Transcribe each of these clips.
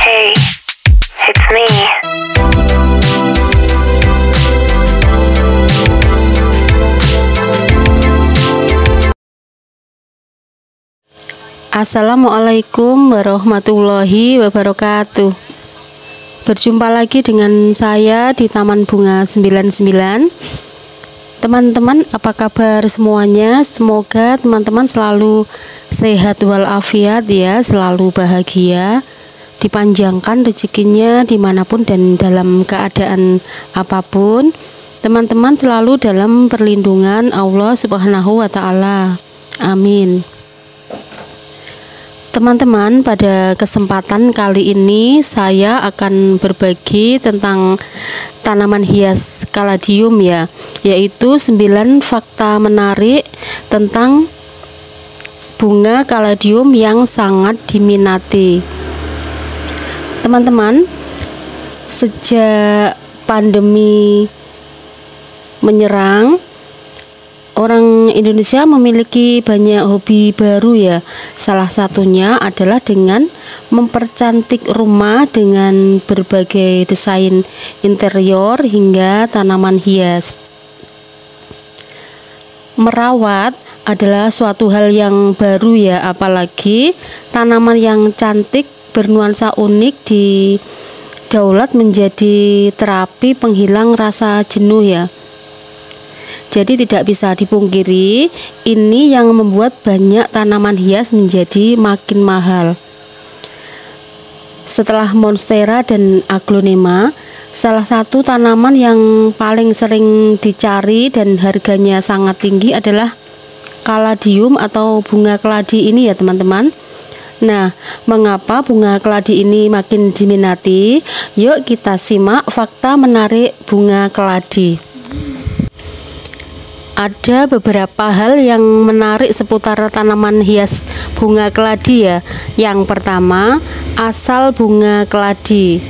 Hey, it's me. Assalamualaikum warahmatullahi wabarakatuh. Berjumpa lagi dengan saya di Taman Bunga 99. Teman-teman, apa kabar semuanya? Semoga teman-teman selalu sehat walafiat ya, selalu bahagia, dipanjangkan rezekinya dimanapun dan dalam keadaan apapun. Teman-teman selalu dalam perlindungan Allah Subhanahu wa Ta'ala. Amin. Teman-teman, pada kesempatan kali ini saya akan berbagi tentang tanaman hias kaladium ya, yaitu 9 fakta menarik tentang bunga kaladium yang sangat diminati. Teman-teman, sejak pandemi menyerang, orang Indonesia memiliki banyak hobi baru ya. Salah satunya adalah dengan mempercantik rumah dengan berbagai desain interior hingga tanaman hias. Merawat adalah suatu hal yang baru ya, apalagi tanaman yang cantik bernuansa unik didaulat menjadi terapi penghilang rasa jenuh ya. Jadi tidak bisa dipungkiri, ini yang membuat banyak tanaman hias menjadi makin mahal. Setelah monstera dan aglonema, salah satu tanaman yang paling sering dicari dan harganya sangat tinggi adalah kaladium atau bunga keladi ini ya teman-teman. Nah, mengapa bunga keladi ini makin diminati? Yuk kita simak fakta menarik bunga keladi. Ada beberapa hal yang menarik seputar tanaman hias bunga keladi ya. Yang pertama, asal bunga keladi.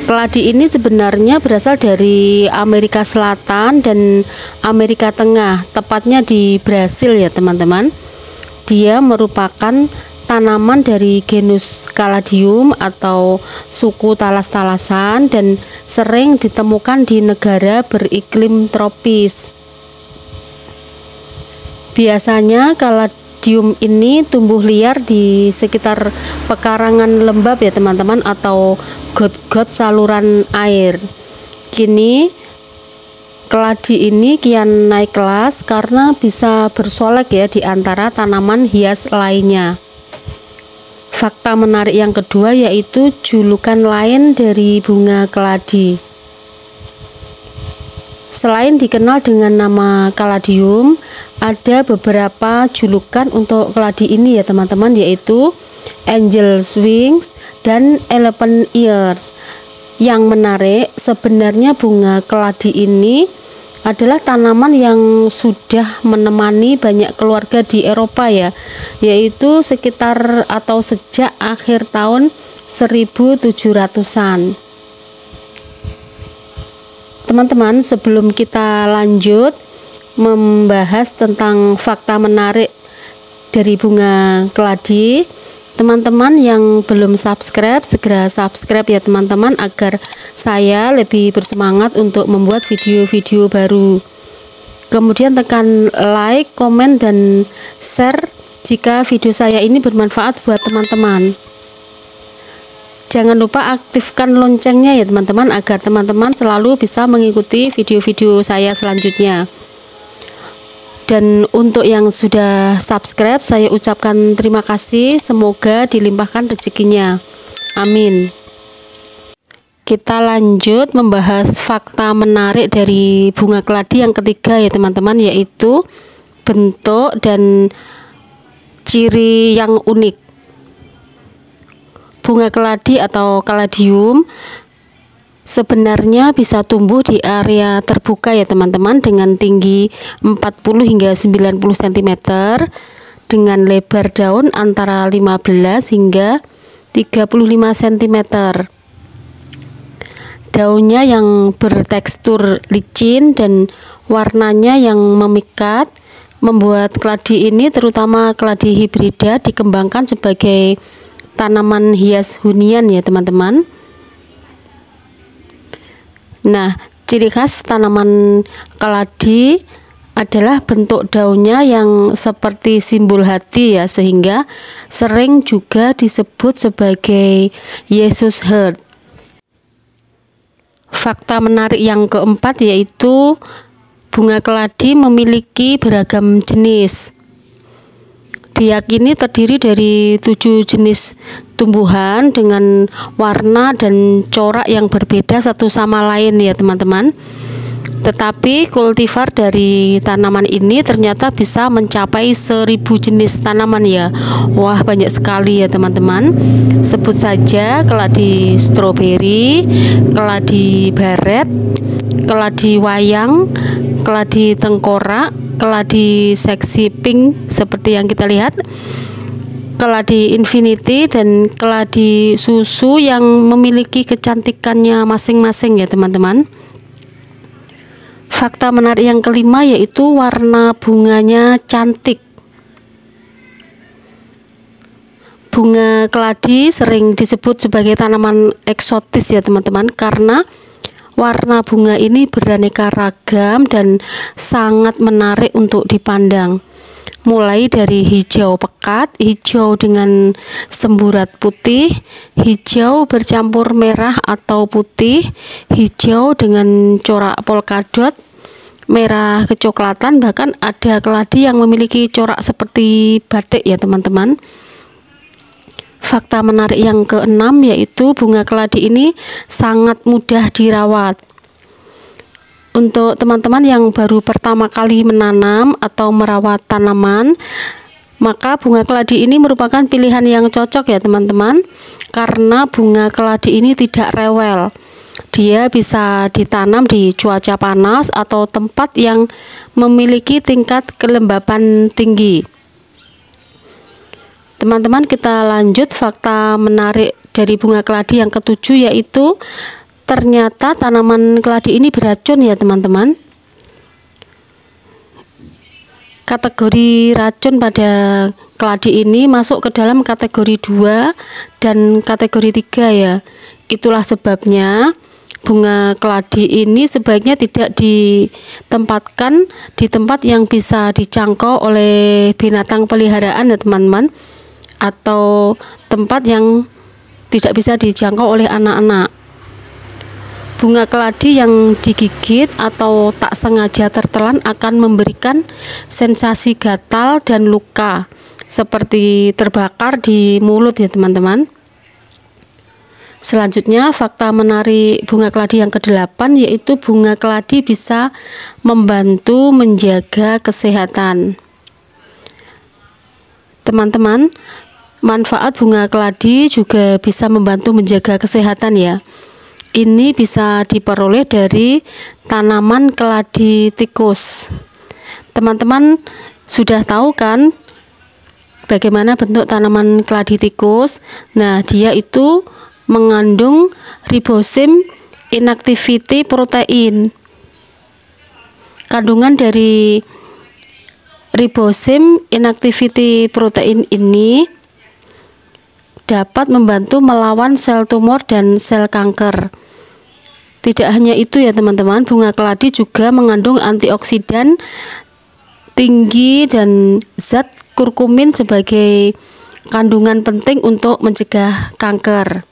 Keladi ini sebenarnya berasal dari Amerika Selatan dan Amerika Tengah, tepatnya di Brasil ya teman-teman. Dia merupakan tanaman dari genus Caladium atau suku talas-talasan dan sering ditemukan di negara beriklim tropis. Biasanya kaladium ini tumbuh liar di sekitar pekarangan lembab ya teman-teman, atau got-got saluran air. Kini keladi ini kian naik kelas karena bisa bersolek ya di antara tanaman hias lainnya. Fakta menarik yang kedua yaitu julukan lain dari bunga keladi. Selain dikenal dengan nama kaladium, ada beberapa julukan untuk keladi ini ya teman-teman, yaitu angel's wings dan elephant ears. Yang menarik, sebenarnya bunga keladi ini adalah tanaman yang sudah menemani banyak keluarga di Eropa ya, yaitu sekitar atau sejak akhir tahun 1700-an. Teman-teman, sebelum kita lanjut membahas tentang fakta menarik dari bunga keladi, teman-teman yang belum subscribe segera subscribe ya teman-teman, agar saya lebih bersemangat untuk membuat video-video baru. Kemudian tekan like, komen, dan share jika video saya ini bermanfaat buat teman-teman. Jangan lupa aktifkan loncengnya ya teman-teman, agar teman-teman selalu bisa mengikuti video-video saya selanjutnya. Dan untuk yang sudah subscribe, saya ucapkan terima kasih, semoga dilimpahkan rezekinya. Amin. Kita lanjut membahas fakta menarik dari bunga keladi yang ketiga ya teman-teman, yaitu bentuk dan ciri yang unik. Bunga keladi atau kaladium sebenarnya bisa tumbuh di area terbuka ya teman-teman, dengan tinggi 40 hingga 90 cm dengan lebar daun antara 15 hingga 35 cm. Daunnya yang bertekstur licin dan warnanya yang memikat membuat keladi ini, terutama keladi hibrida, dikembangkan sebagai tanaman hias hunian ya teman-teman. Nah, ciri khas tanaman keladi adalah bentuk daunnya yang seperti simbol hati ya, sehingga sering juga disebut sebagai Yesus Heart. Fakta menarik yang keempat yaitu bunga keladi memiliki beragam jenis. Diyakini terdiri dari 7 jenis tumbuhan dengan warna dan corak yang berbeda satu sama lain ya teman-teman. Tetapi kultivar dari tanaman ini ternyata bisa mencapai 1000 jenis tanaman ya. Wah, banyak sekali ya teman-teman. Sebut saja keladi stroberi, keladi baret, keladi wayang, keladi tengkorak, keladi seksi pink seperti yang kita lihat, keladi infinity, dan keladi susu yang memiliki kecantikannya masing-masing ya teman-teman. Fakta menarik yang kelima yaitu warna bunganya cantik. Bunga keladi sering disebut sebagai tanaman eksotis ya teman-teman, karena warna bunga ini beraneka ragam dan sangat menarik untuk dipandang. Mulai dari hijau pekat, hijau dengan semburat putih, hijau bercampur merah atau putih, hijau dengan corak polkadot, merah kecoklatan, bahkan ada keladi yang memiliki corak seperti batik ya teman-teman. Fakta menarik yang keenam yaitu bunga keladi ini sangat mudah dirawat. Untuk teman-teman yang baru pertama kali menanam atau merawat tanaman, maka bunga keladi ini merupakan pilihan yang cocok ya teman-teman, karena bunga keladi ini tidak rewel. Dia bisa ditanam di cuaca panas atau tempat yang memiliki tingkat kelembapan tinggi. Teman-teman, kita lanjut fakta menarik dari bunga keladi yang ketujuh yaitu ternyata tanaman keladi ini beracun ya teman-teman. Kategori racun pada keladi ini masuk ke dalam kategori 2 dan kategori 3 ya. Itulah sebabnya bunga keladi ini sebaiknya tidak ditempatkan di tempat yang bisa dijangkau oleh binatang peliharaan ya teman-teman, atau tempat yang tidak bisa dijangkau oleh anak-anak. Bunga keladi yang digigit atau tak sengaja tertelan akan memberikan sensasi gatal dan luka seperti terbakar di mulut ya teman-teman. Selanjutnya fakta menarik bunga keladi yang ke-8 yaitu bunga keladi bisa membantu menjaga kesehatan. Teman-teman, manfaat bunga keladi juga bisa membantu menjaga kesehatan ya. Ini bisa diperoleh dari tanaman keladi tikus. Teman-teman sudah tahu kan bagaimana bentuk tanaman keladi tikus? Nah, dia itu mengandung ribosim inactivity protein. Kandungan dari ribosim inactivity protein ini dapat membantu melawan sel tumor dan sel kanker. Tidak hanya itu ya teman-teman, bunga keladi juga mengandung antioksidan tinggi dan zat kurkumin sebagai kandungan penting untuk mencegah kanker.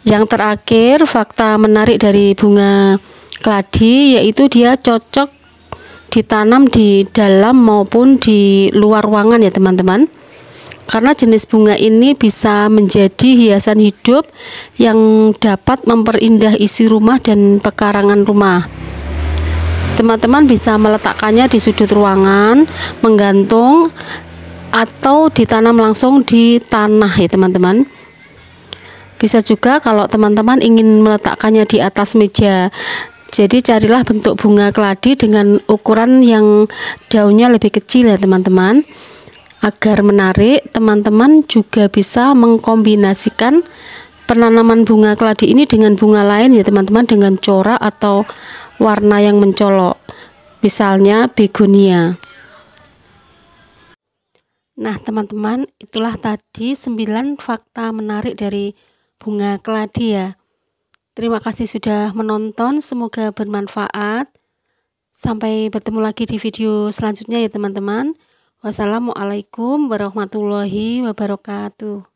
Yang terakhir, fakta menarik dari bunga keladi yaitu dia cocok ditanam di dalam maupun di luar ruangan ya teman-teman. Karena jenis bunga ini bisa menjadi hiasan hidup yang dapat memperindah isi rumah dan pekarangan rumah. Teman-teman bisa meletakkannya di sudut ruangan, menggantung, atau ditanam langsung di tanah ya teman-teman. Bisa juga kalau teman-teman ingin meletakkannya di atas meja. Jadi carilah bentuk bunga keladi dengan ukuran yang daunnya lebih kecil ya teman-teman. Agar menarik, teman-teman juga bisa mengkombinasikan penanaman bunga keladi ini dengan bunga lain ya teman-teman, dengan corak atau warna yang mencolok, misalnya begonia. Nah, teman-teman, itulah tadi 9 fakta menarik dari bunga keladi ya. Terima kasih sudah menonton, semoga bermanfaat. Sampai bertemu lagi di video selanjutnya ya teman-teman. Wassalamualaikum warahmatullahi wabarakatuh.